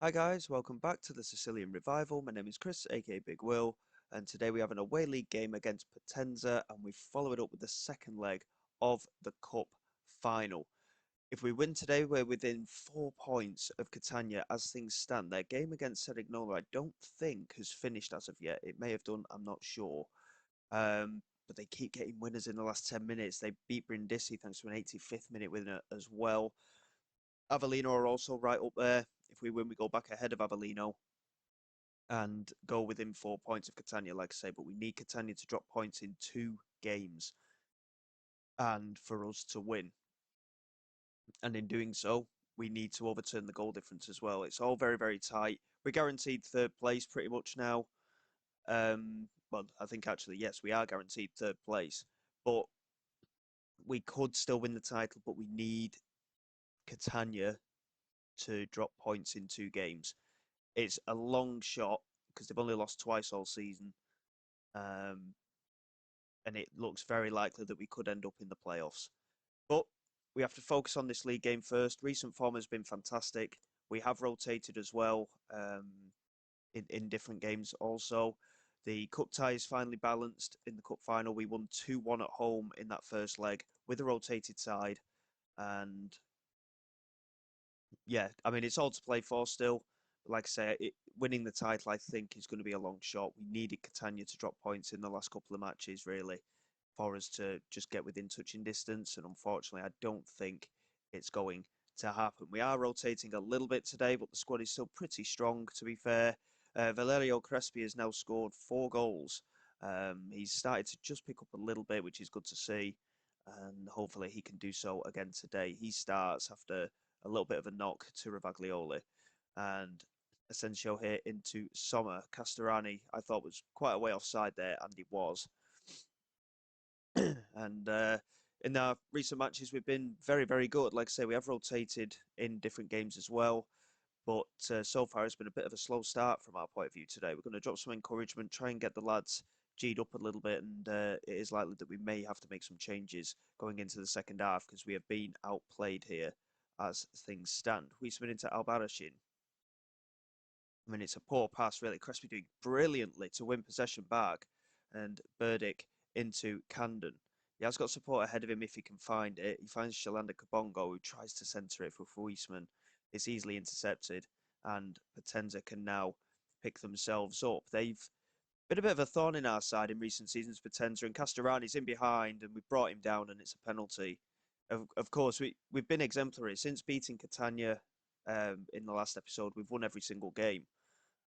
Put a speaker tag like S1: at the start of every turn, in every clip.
S1: Hi guys, welcome back to the Sicilian Revival. My name is Chris, aka Big Will, and today we have an away league game against Potenza, and we follow it up with the second leg of the Cup final. If we win today, we're within 4 points of Catania as things stand. Their game against Cerignola, I don't think has finished as of yet. It may have done, I'm not sure. But they keep getting winners in the last 10 minutes. They beat Brindisi thanks to an 85th minute winner as well. Avellino are also right up there. If we win, we go back ahead of Avellino and go within 4 points of Catania, like I say. But we need Catania to drop points in 2 games and for us to win. And in doing so, we need to overturn the goal difference as well. It's all very, very tight. We're guaranteed third place pretty much now. Well, I think actually, yes, we are guaranteed third place. But we could still win the title, but we need Catania to drop points in 2 games. It's a long shot because they've only lost twice all season. Um, and it looks very likely that we could end up in the playoffs. But we have to focus on this league game first. Recent form has been fantastic. We have rotated as well in different games also. The cup tie is finally balanced in the cup final. We won 2-1 at home in that first leg with a rotated side. And yeah, I mean, it's all to play for still. Like I say, winning the title, I think, is going to be a long shot. We needed Catania to drop points in the last couple of matches, really, for us to just get within touching distance. And unfortunately, I don't think it's going to happen. We are rotating a little bit today, but the squad is still pretty strong, to be fair. Valerio Crespi has now scored 4 goals. He's started to just pick up a little bit, which is good to see. And hopefully he can do so again today. He starts after a little bit of a knock to Ravaglioli. And Asensio here into Sommer. Castorani, I thought was quite a way offside there, and he was. And in our recent matches, we've been very, very good. Like I say, we have rotated in different games as well. But so far, it's been a bit of a slow start from our point of view today. We're going to drop some encouragement, try and get the lads G'd up a little bit, and it is likely that we may have to make some changes going into the second half because we have been outplayed here as things stand. We submit into Albarracin. I mean, it's a poor pass, really. Crespi doing brilliantly to win possession back, and Burdick into Camden. He has got support ahead of him if he can find it. He finds Shalanda Kabongo, who tries to centre it for Fuisman. It's easily intercepted, and Potenza can now pick themselves up. They've been a bit of a thorn in our side in recent seasons, Potenza, and Castorani's in behind, and we brought him down, and it's a penalty. Of course, we've been exemplary since beating Catania in the last episode. We've won every single game.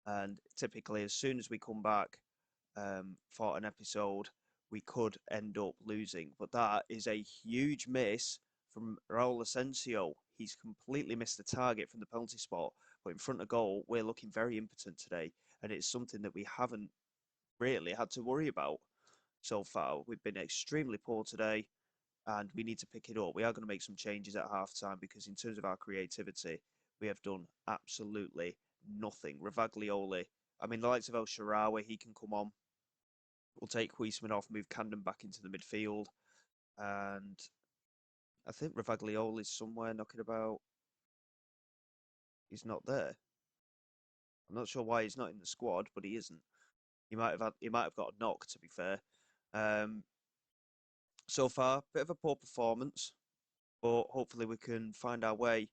S1: And typically, as soon as we come back for an episode, we could end up losing. But that is a huge miss from Raul Asensio. He's completely missed the target from the penalty spot. But in front of goal, we're looking very impotent today. And it's something that we haven't really had to worry about so far. We've been extremely poor today, and we need to pick it up. We are going to make some changes at half time because, in terms of our creativity, we have done absolutely nothing. Ravaglioli, I mean, the likes of El Shaarawy, he can come on. We'll take Huisman off, move Camden back into the midfield. And I think Ravaglioli is somewhere knocking about. He's not there. I'm not sure why he's not in the squad, but he isn't. He might have got a knock, to be fair. Um, so far, bit of a poor performance, but hopefully we can find our way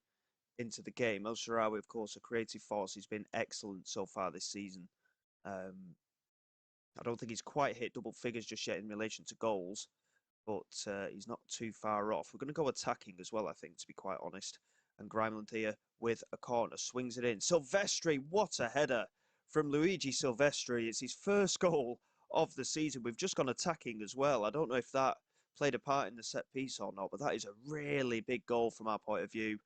S1: into the game. El Shaarawy, of course, a creative force. He's been excellent so far this season. Um, I don't think he's quite hit double figures just yet in relation to goals, but he's not too far off. We're going to go attacking as well, I think, to be quite honest. And Grimeland here with a corner, swings it in. Silvestri, what a header from Luigi Silvestri. It's his first goal of the season. We've just gone attacking as well. I don't know if that played a part in the set piece or not, but that is a really big goal from our point of view.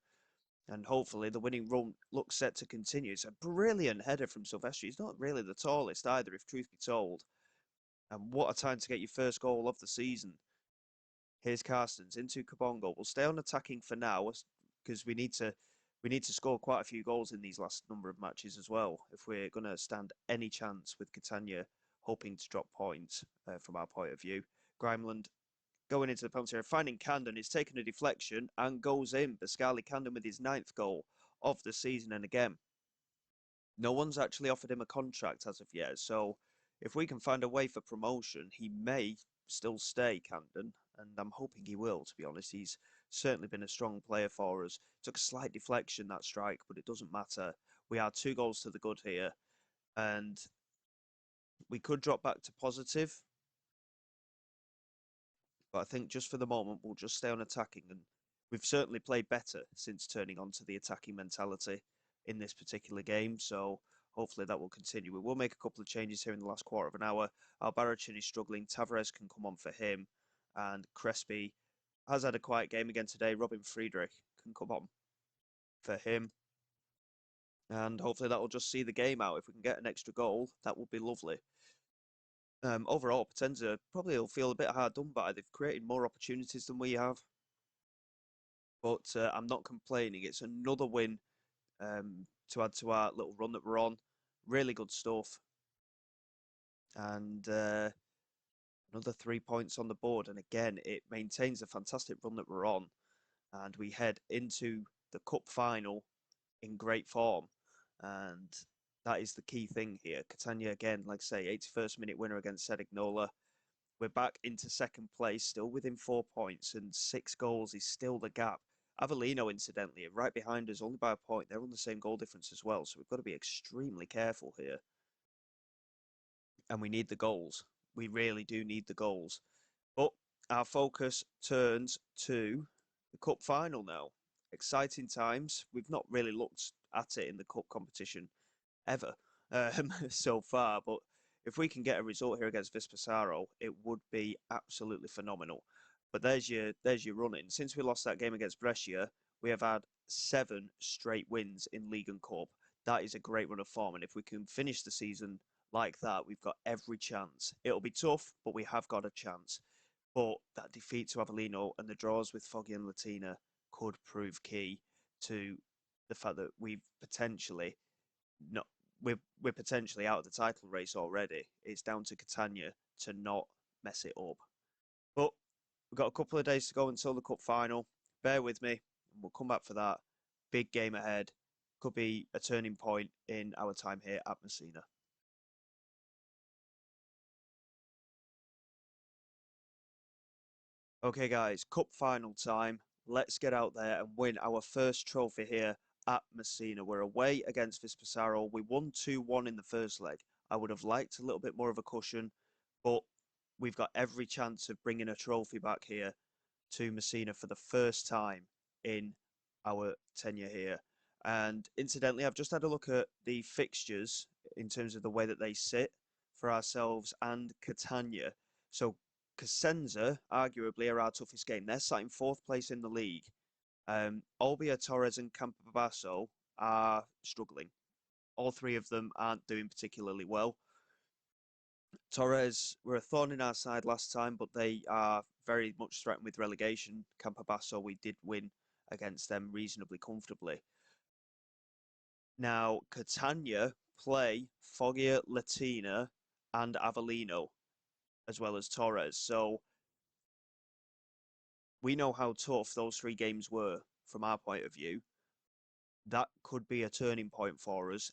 S1: And hopefully the winning run looks set to continue. It's a brilliant header from Silvestri. He's not really the tallest either, if truth be told. And what a time to get your first goal of the season. Here's Carstens into Kabongo. We'll stay on attacking for now because we need to score quite a few goals in these last number of matches as well if we're going to stand any chance with Catania hoping to drop points from our point of view. Grimeland going into the penalty area, finding Camden, is taking a deflection and goes in. Pascali Camden with his 9th goal of the season. And again, No one's actually offered him a contract as of yet, so if we can find a way for promotion, he may still stay, Camden, and I'm hoping he will, to be honest. He's certainly been a strong player for us. Took a slight deflection, that strike, but it doesn't matter. We are 2 goals to the good here, and we could drop back to positive, but I think just for the moment, we'll just stay on attacking, and we've certainly played better since turning on to the attacking mentality in this particular game, so hopefully that will continue. We will make a couple of changes here in the last quarter of an hour. Albarracin is struggling. Tavares can come on for him, and Crespi has had a quiet game again today. Robin Friedrich can come on for him, and hopefully that will just see the game out. If we can get an extra goal, that would be lovely. Overall, Potenza probably will feel a bit hard done by. They've created more opportunities than we have, but I'm not complaining. It's another win to add to our little run that we're on. Really good stuff. And another 3 points on the board. And again, it maintains the fantastic run that we're on. And we head into the cup final in great form. And that is the key thing here. Catania, again, like I say, 81st minute winner against Cerignola. We're back into second place, still within 4 points, and 6 goals is still the gap. Avellino, incidentally, are right behind us, only by a point. They're on the same goal difference as well, so we've got to be extremely careful here. And we need the goals. We really do need the goals. But our focus turns to the cup final now. Exciting times. We've not really looked at it in the cup competition ever so far, but if we can get a result here against Vispasaro, it would be absolutely phenomenal. But there's your running. Since we lost that game against Brescia, we have had 7 straight wins in League and Cup. That is a great run of form, and if we can finish the season like that, we've got every chance. It'll be tough, but we have got a chance. But that defeat to Avellino and the draws with Foggy and Latina could prove key to the fact that we've potentially not we're potentially out of the title race already. It's down to Catania to not mess it up. But we've got a couple of days to go until the cup final. Bear with me, and we'll come back for that. Big game ahead. Could be a turning point in our time here at Messina. Okay, guys, cup final time. Let's get out there and win our first trophy here at Messina. We're away against Vispasaro. We won 2-1 in the first leg. I would have liked a little bit more of a cushion, but we've got every chance of bringing a trophy back here to Messina for the first time in our tenure here. And incidentally, I've just had a look at the fixtures in terms of the way that they sit for ourselves and Catania. So Cosenza, arguably, are our toughest game. They're sat in fourth place in the league. Albia, Torres, and Campobasso are struggling. All three of them aren't doing particularly well. Torres were a thorn in our side last time, but they are very much threatened with relegation. Campobasso, we did win against them reasonably comfortably. Now, Catania play Foggia, Latina, and Avellino, as well as Torres. So we know how tough those 3 games were from our point of view. That could be a turning point for us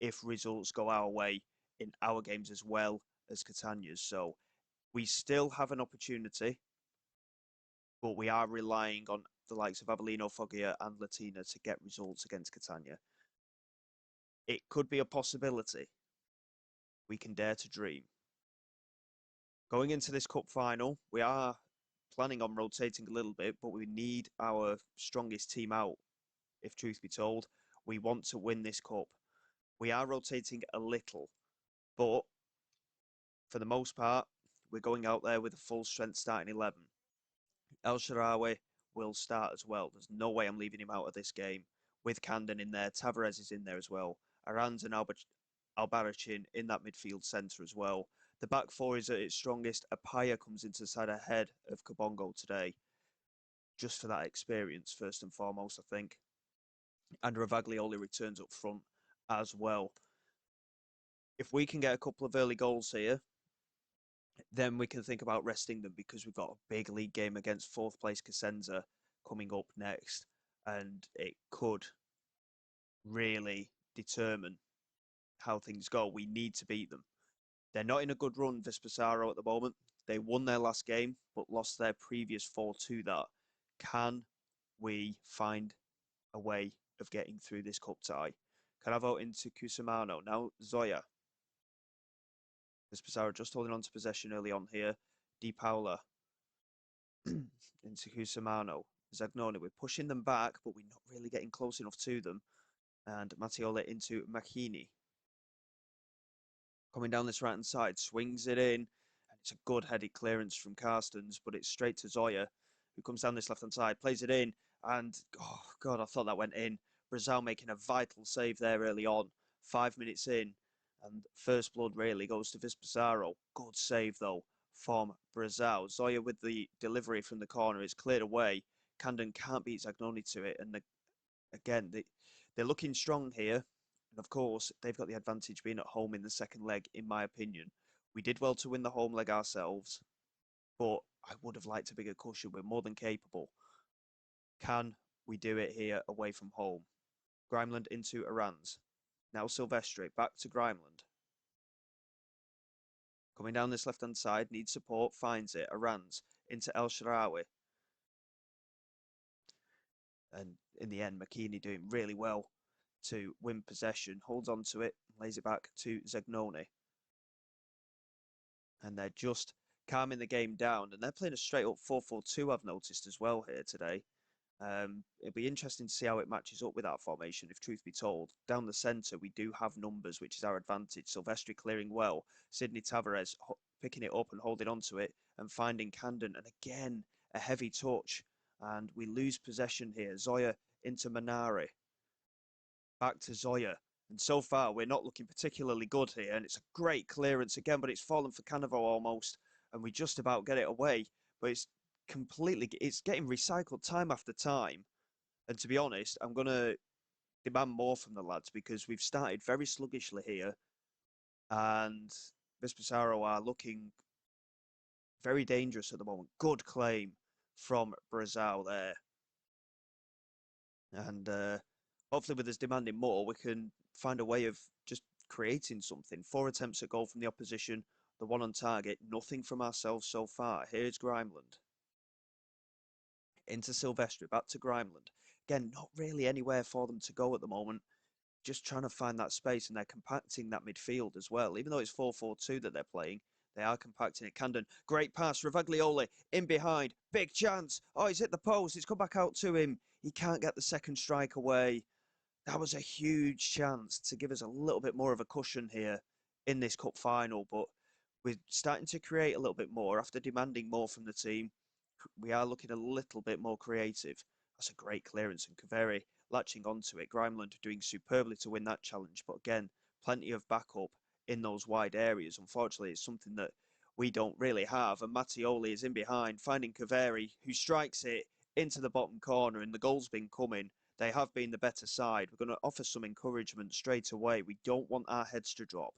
S1: if results go our way in our games as well as Catania's. So we still have an opportunity, but we are relying on the likes of Avellino, Foggia, and Latina to get results against Catania. It could be a possibility. We can dare to dream. Going into this cup final, we are planning on rotating a little bit, but we need our strongest team out, if truth be told. We want to win this cup. We are rotating a little, but for the most part, we're going out there with a full strength starting 11. El Shaarawy will start as well. There's no way I'm leaving him out of this game. With Camden in there, Tavares is in there as well. Aranz and Albarracin in that midfield centre as well. The back four is at its strongest. Apaya comes into the side ahead of Kabongo today, just for that experience, first and foremost, I think. And Ravaglioli returns up front as well. If we can get a couple of early goals here, then we can think about resting them because we've got a big league game against fourth place Cosenza coming up next. And it could really determine how things go, we need to beat them. They're not in a good run, Vespasaro, at the moment. They won their last game, but lost their previous 4 to that. Can we find a way of getting through this cup tie? Can I vote into Cusimano? Now, Zoya. Vespasaro just holding on to possession early on here. Di Paola into Cusimano. Zagnoni, we're pushing them back, but we're not really getting close enough to them. And Mattiola into Macchini. Coming down this right-hand side, swings it in. And it's a good headed clearance from Carstens, but it's straight to Zoya, who comes down this left-hand side, plays it in. And, oh, God, I thought that went in. Brazil making a vital save there early on. 5 minutes in. And first blood really goes to Vespasaro. Good save, though, from Brazil. Zoya with the delivery from the corner is cleared away. Camden can't beat Zagnoni to it. And again, they're looking strong here. And of course, they've got the advantage being at home in the second leg, in my opinion. We did well to win the home leg ourselves, but I would have liked a bigger cushion. We're more than capable. Can we do it here away from home? Grimeland into Arans. Now Silvestri, back to Grimeland. Coming down this left-hand side, needs support, finds it. Arans into El Sharawi. And in the end, Macchini doing really well to win possession, holds on to it, lays it back to Zagnoni. And they're just calming the game down. And they're playing a straight-up 4-4-2, I've noticed as well here today. It'll be interesting to see how it matches up with that formation, if truth be told. Down the centre, we do have numbers, which is our advantage. Silvestri clearing well. Sidney Tavares picking it up and holding on to it and finding Camden. And again, a heavy touch. And we lose possession here. Zoya into Manari. Back to Zoya. And so far, we're not looking particularly good here. And it's a great clearance again, but it's fallen for Cannavo almost. And we just about get it away. But it's getting recycled time after time. And to be honest, I'm going to demand more from the lads because we've started very sluggishly here. And Vespasaro are looking very dangerous at the moment. Good claim from Brazil there. And hopefully with us demanding more, we can find a way of just creating something. 4 attempts at goal from the opposition, the 1 on target, nothing from ourselves so far. Here's Grimeland. Into Silvestri, back to Grimeland. Again, not really anywhere for them to go at the moment. Just trying to find that space, and they're compacting that midfield as well. Even though it's 4-4-2 that they're playing, they are compacting it. Camden, great pass. Ravaglioli in behind. Big chance. Oh, he's hit the post. It's come back out to him. He can't get the second strike away. That was a huge chance to give us a little bit more of a cushion here in this cup final. But we're starting to create a little bit more after demanding more from the team. We are looking a little bit more creative. That's a great clearance, and Kaveri latching onto it. Grimeland doing superbly to win that challenge. But again, plenty of backup in those wide areas. Unfortunately, it's something that we don't really have. And Mattioli is in behind, finding Kaveri, who strikes it into the bottom corner. And the goal's been coming. They have been the better side. We're going to offer some encouragement straight away. We don't want our heads to drop.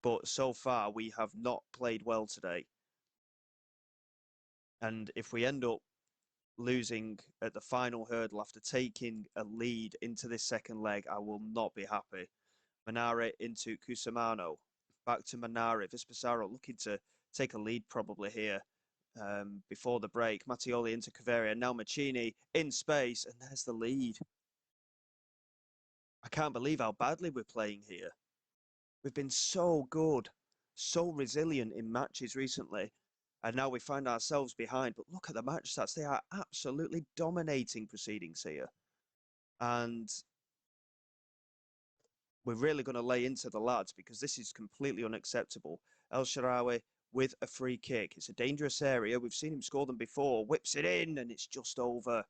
S1: But so far, we have not played well today. And if we end up losing at the final hurdle after taking a lead into this second leg, I will not be happy. Manare into Cusimano. Back to Manare. Vespasaro looking to take a lead probably here before the break. Mattioli into Caveria. Now Macchini in space. And there's the lead. I can't believe how badly we're playing here. We've been so good, so resilient in matches recently. And now we find ourselves behind. But look at the match stats. They are absolutely dominating proceedings here. And we're really going to lay into the lads because this is completely unacceptable. El Sharawi with a free kick. It's a dangerous area. We've seen him score them before. Whips it in and it's just over.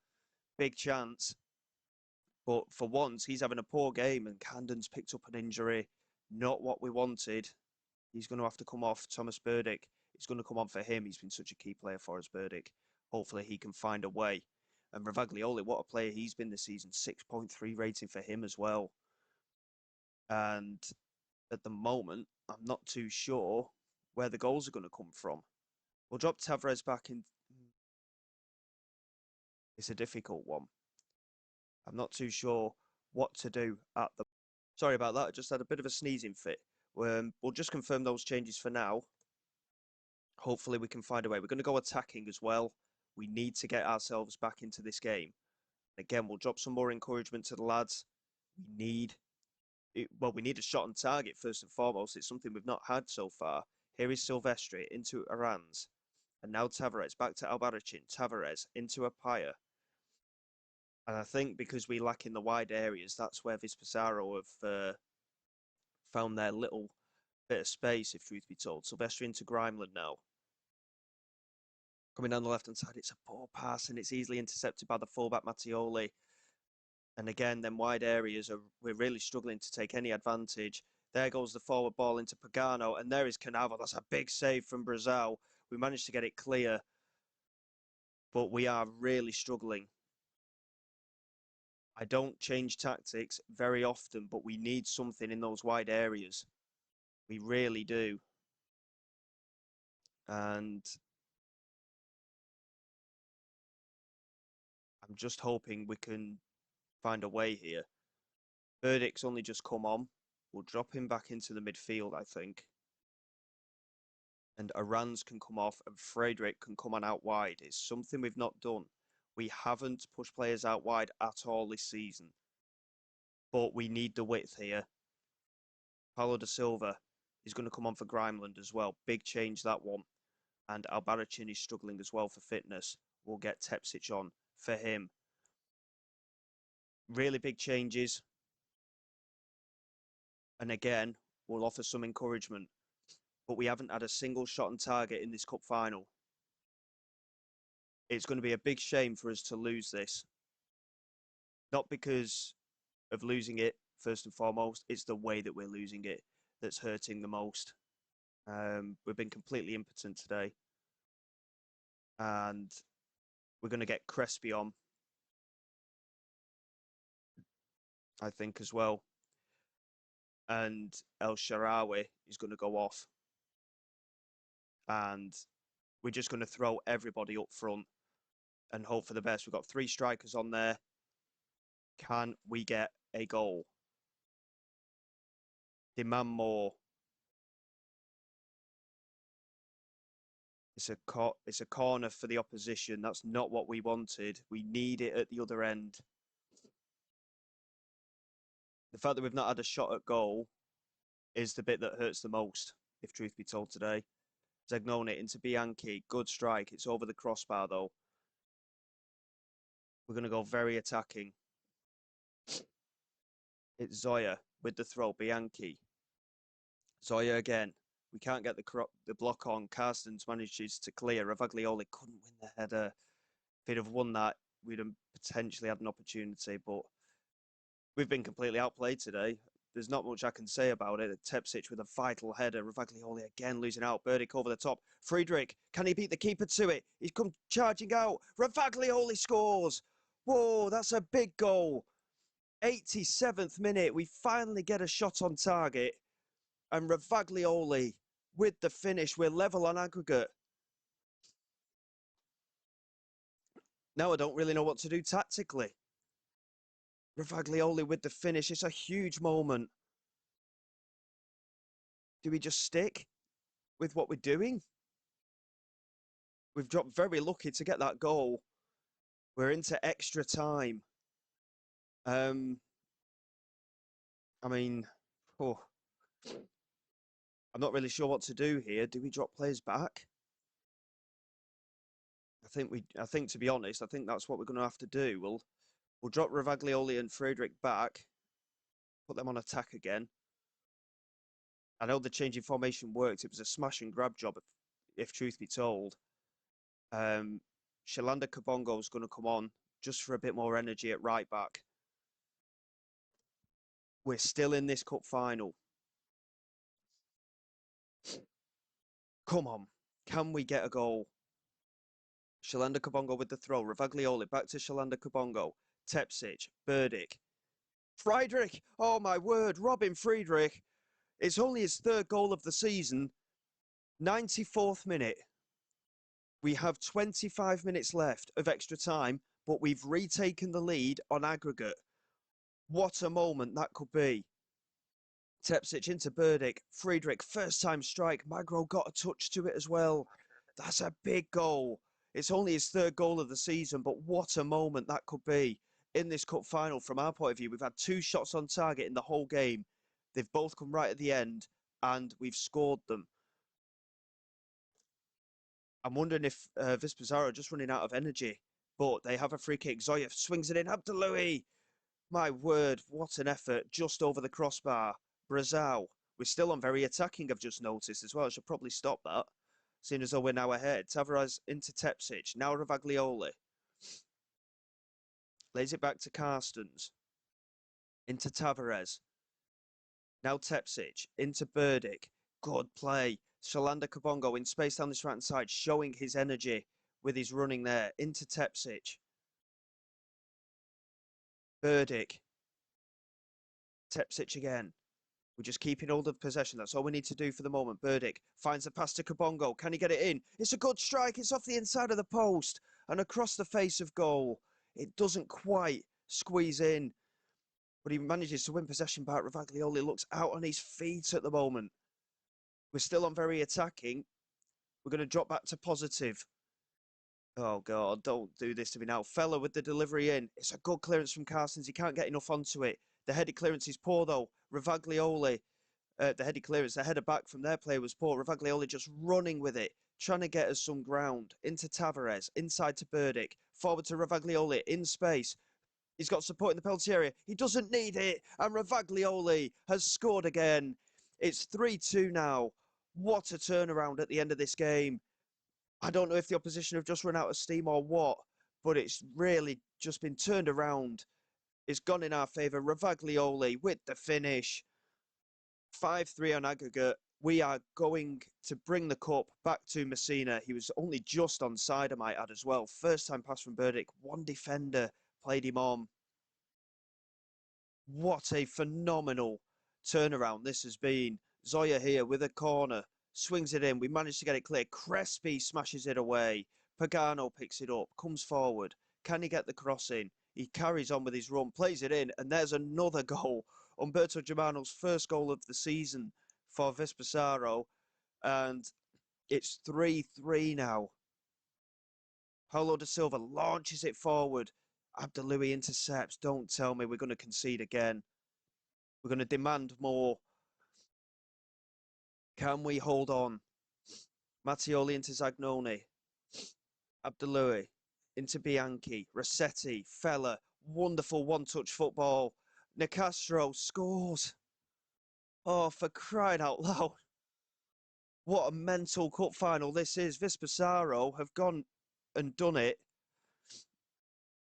S1: Big chance. But for once, he's having a poor game and Camden's picked up an injury. Not what we wanted. He's going to have to come off. Thomas Burdick. It's going to come on for him. He's been such a key player for us, Burdick. Hopefully he can find a way. And Ravaglioli, what a player he's been this season. 6.3 rating for him as well. And at the moment, I'm not too sure where the goals are going to come from. We'll drop Tavares back in. It's a difficult one. I'm not too sure what to do at the Sorry about that. I just had a bit of a sneezing fit. We'll just confirm those changes for now. Hopefully we can find a way. We're going to go attacking as well. We need to get ourselves back into this game. Again, we'll drop some more encouragement to the lads. We need we need a shot on target first and foremost. It's something we've not had so far. Here is Silvestri into Aranz. And now Tavares back to Albarracin. Tavares into Apaya. And I think because we lack in the wide areas, that's where Vispasaro have found their little bit of space, if truth be told. Silvestri into Grimeland now. Coming down the left-hand side, it's a poor pass and it's easily intercepted by the fullback Mattioli. And again, them wide areas, we're really struggling to take any advantage. There goes the forward ball into Pagano, and there is Canavo. That's a big save from Brazil. We managed to get it clear, but we are really struggling. I don't change tactics very often, but we need something in those wide areas. We really do. And I'm just hoping we can find a way here. Verdict's only just come on. We'll drop him back into the midfield, I think. And Aranz can come off and Frederick can come on out wide. It's something we've not done. We haven't pushed players out wide at all this season. But we need the width here. Paulo da Silva is going to come on for Grimeland as well. Big change, that one. And Albarracin is struggling as well for fitness. We'll get Tepsic on for him. Really big changes. And again, we'll offer some encouragement. But we haven't had a single shot on target in this cup final. It's going to be a big shame for us to lose this. Not because of losing it, first and foremost. It's the way that we're losing it that's hurting the most. We've been completely impotent today. And we're going to get Crespi on, I think, as well. And El Shaarawy is going to go off. And we're just going to throw everybody up front and hope for the best. We've got 3 strikers on there. Can we get a goal? Demand more. It's a corner for the opposition. That's not what we wanted. We need it at the other end. The fact that we've not had a shot at goal is the bit that hurts the most, if truth be told today. Zagnone into Bianchi. Good strike. It's over the crossbar, though. We're going to go very attacking. It's Zoya with the throw. Bianchi. Zoya again. We can't get the block on. Carstens manages to clear. Ravaglioli couldn't win the header. If he'd have won that, we'd have potentially had an opportunity, but we've been completely outplayed today. There's not much I can say about it. Tepsic with a vital header. Ravaglioli again losing out. Burdick over the top. Friedrich, can he beat the keeper to it? He's come charging out. Ravaglioli scores. Whoa, that's a big goal. 87th minute. We finally get a shot on target. And Ravaglioli with the finish. We're level on aggregate. Now I don't really know what to do tactically. Ravaglioli with the finish. It's a huge moment. Do we just stick with what we're doing? We've dropped very lucky to get that goal. We're into extra time. I mean, oh, I'm not really sure what to do here. Do we drop players back? I think to be honest, I think that's what we're going to have to do. We'll drop Ravaglioli and Friedrich back, put them on attack again. I know the changing formation worked. It was a smash and grab job, if truth be told. Shalanda Kabongo is going to come on just for a bit more energy at right back. We're still in this cup final. Come on. Can we get a goal? Shalanda Kabongo with the throw. Ravaglioli back to Shalanda Kabongo. Tepsic. Burdick. Friedrich. Oh, my word. Robin Friedrich. It's only his 3rd goal of the season. 94th minute. We have 25 minutes left of extra time, but we've retaken the lead on aggregate. What a moment that could be. Tepsic into Burdick. Friedrich, first time strike. Magro got a touch to it as well. That's a big goal. It's only his third goal of the season, but what a moment that could be in this cup final from our point of view. We've had 2 shots on target in the whole game. They've both come right at the end, and we've scored them. I'm wondering if Vispazaro are just running out of energy, but they have a free kick. Zoya swings it in. Abdeloui. My word, what an effort just over the crossbar. Brazil. We're still on very attacking, I've just noticed as well. I should probably stop that, seeing as though we're now ahead. Tavares into Tepsic. Now Ravaglioli. Lays it back to Carstens. Into Tavares. Now Tepsic. Into Burdick. Good play. Shalanda Kabongo in space down this right-hand side, showing his energy with his running there. Into Tepsic. Burdick. Tepsic again. We're just keeping hold of possession. That's all we need to do for the moment. Burdick finds the pass to Kabongo. Can he get it in? It's a good strike. It's off the inside of the post and across the face of goal. It doesn't quite squeeze in, but he manages to win possession back. Ravaglioli looks out on his feet at the moment. We're still on very attacking. We're going to drop back to positive. Oh, God, don't do this to me now. Fella with the delivery in. It's a good clearance from Carstens. He can't get enough onto it. The headed clearance is poor, though. Ravaglioli, the headed clearance, the header back from their player was poor. Ravaglioli just running with it, trying to get us some ground. Into Tavares, inside to Burdick, forward to Ravaglioli, in space. He's got support in the penalty area. He doesn't need it, and Ravaglioli has scored again. It's 3-2 now. What a turnaround at the end of this game. I don't know if the opposition have just run out of steam or what, but it's really just been turned around. It's gone in our favour. Ravaglioli with the finish. 5-3 on aggregate. We are going to bring the cup back to Messina. He was only just onside, I might add as well. First time pass from Burdick. One defender played him on. What a phenomenal turnaround this has been. Zoya here with a corner. Swings it in. We managed to get it clear. Crespi smashes it away. Pagano picks it up. Comes forward. Can he get the cross in? He carries on with his run. Plays it in. And there's another goal. Umberto Germano's first goal of the season for Vespasaro. And it's 3-3 now. Paulo da Silva launches it forward. Abdeloui intercepts. Don't tell me we're going to concede again. We're going to demand more. Can we hold on? Mattioli into Zagnoni. Abdeloui into Bianchi. Rossetti. Fella. Wonderful one-touch football. Nicastro scores. Oh, for crying out loud. What a mental cup final this is. Vespasaro have gone and done it.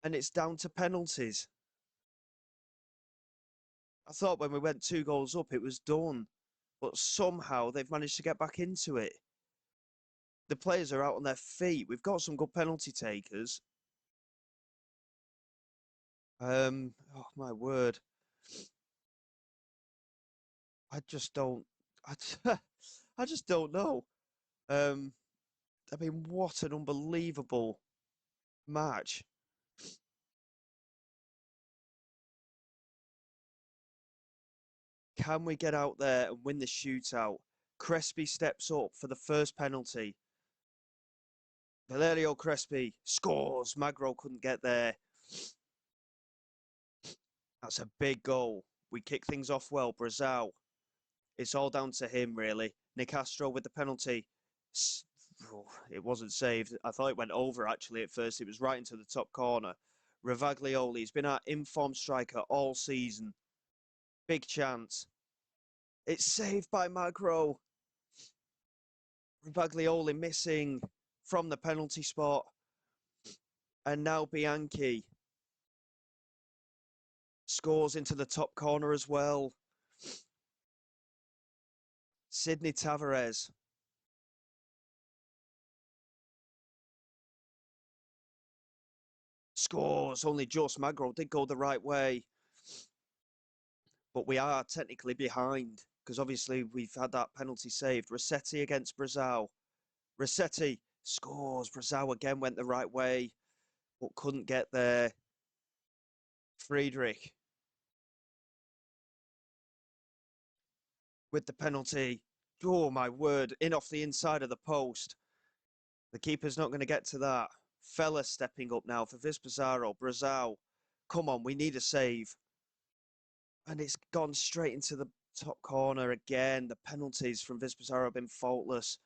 S1: And it's down to penalties. I thought when we went 2 goals up, it was done. But somehow they've managed to get back into it. The players are out on their feet. We've got some good penalty takers. Oh my word. I just don't I just don't know. I mean, what an unbelievable match. Can we get out there and win the shootout? Crespi steps up for the first penalty. Valerio Crespi scores. Magro couldn't get there. That's a big goal. We kick things off well. Brazil. It's all down to him, really. Nicastro with the penalty. It wasn't saved. I thought it went over, actually, at first. It was right into the top corner. Ravaglioli, he's been our informed striker all season. Big chance. It's saved by Magro. Ravaglioli missing from the penalty spot. And now Bianchi scores into the top corner as well. Sidney Tavares. Scores, only just. Magro did go the right way. But we are technically behind because obviously we've had that penalty saved. Rossetti against Brazil. Rossetti scores. Brazil again went the right way, but couldn't get there. Friedrich. with the penalty. Oh, my word. In off the inside of the post. The keeper's not going to get to that. Fella stepping up now for Vispazaro. Brazil. Come on, we need a save. And it's gone straight into the top corner again. The penalties from Vispazaro have been faultless.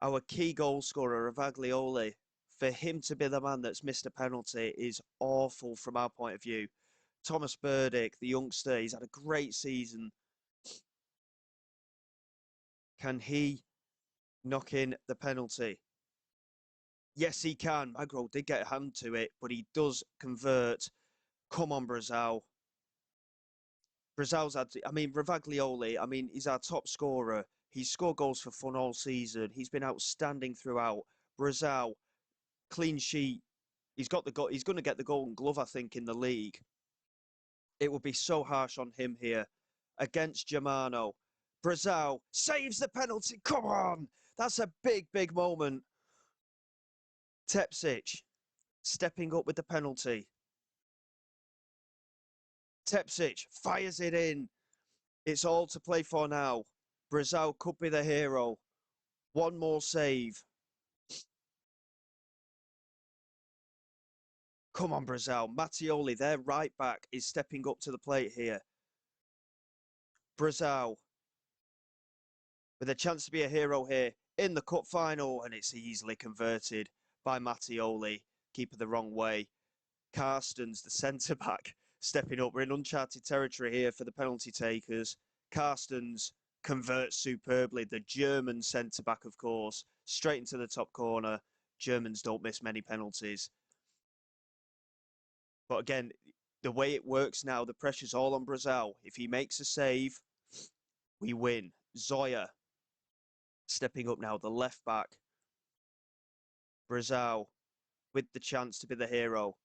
S1: Our key goal scorer, Ravaglioli, for him to be the man that's missed a penalty is awful from our point of view. Thomas Burdick, the youngster, he's had a great season. Can he knock in the penalty? Yes, he can. Magro did get a hand to it, but he does convert. Come on, Brazil. Brazil's had, Ravaglioli, he's our top scorer. He's scored goals for fun all season. He's been outstanding throughout. Brazil, clean sheet. He's got the goal. He's going to get the Golden Glove, I think, in the league. It would be so harsh on him here against Germano. Brazil saves the penalty. Come on. That's a big, big moment. Tepsic stepping up with the penalty. Tepsic fires it in. It's all to play for now. Brazil could be the hero. One more save. Come on, Brazil. Mattioli, their right back, is stepping up to the plate here. Brazil with a chance to be a hero here in the cup final, and it's easily converted by Mattioli. Keeper the wrong way. Carstens, the centre-back, stepping up. We're in uncharted territory here for the penalty takers. Carstens converts superbly. The German centre-back, of course, straight into the top corner. Germans don't miss many penalties. But again, the way it works now, the pressure's all on Brazil. If he makes a save, we win. Zoya stepping up now, the left back. Brazil with the chance to be the hero.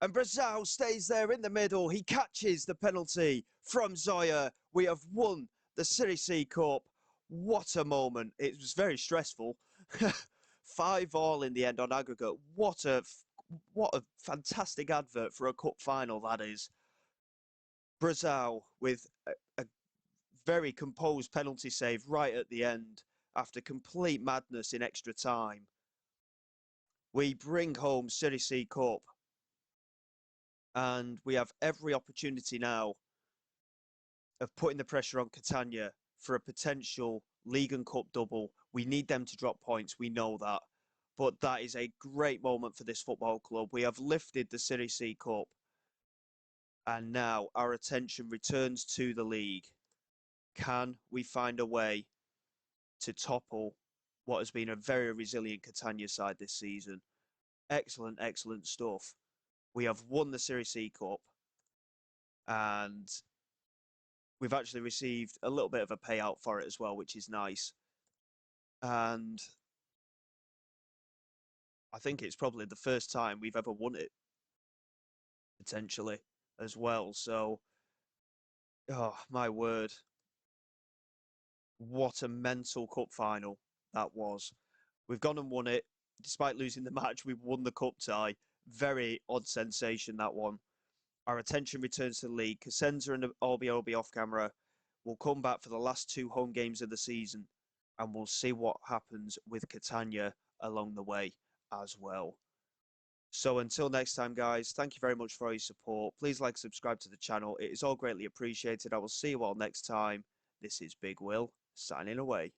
S1: And Brazil stays there in the middle. He catches the penalty from Zoya. We have won the Serie C Cup. What a moment. It was very stressful. 5-5 in the end on aggregate. What a fantastic advert for a cup final that is. Brazil with a very composed penalty save right at the end after complete madness in extra time. We bring home Serie C Cup. And we have every opportunity now of putting the pressure on Catania for a potential League and Cup double. We need them to drop points, we know that. But that is a great moment for this football club. We have lifted the Serie C Cup. And now our attention returns to the league. Can we find a way to topple what has been a very resilient Catania side this season? Excellent, excellent stuff. We have won the Serie C Cup, and we've actually received a little bit of a payout for it as well, which is nice. And I think it's probably the first time we've ever won it, potentially, as well. So, oh, my word. What a mental cup final that was. We've gone and won it. Despite losing the match, we've won the cup tie. Very odd sensation, that one. Our attention returns to the league. Cosenza and Obi off camera will come back for the last 2 home games of the season, and we'll see what happens with Catania along the way as well. So until next time, guys, thank you very much for all your support. Please like, subscribe to the channel. It is all greatly appreciated. I will see you all next time. This is Big Will, signing away.